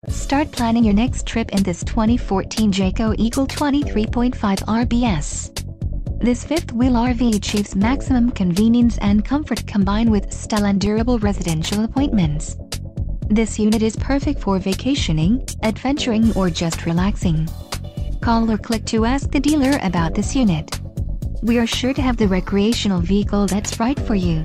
Start planning your next trip in this 2014 Jayco Eagle 23.5 RBS. This fifth-wheel RV achieves maximum convenience and comfort combined with style and durable residential appointments. This unit is perfect for vacationing, adventuring, or just relaxing. Call or click to ask the dealer about this unit. We are sure to have the recreational vehicle that's right for you.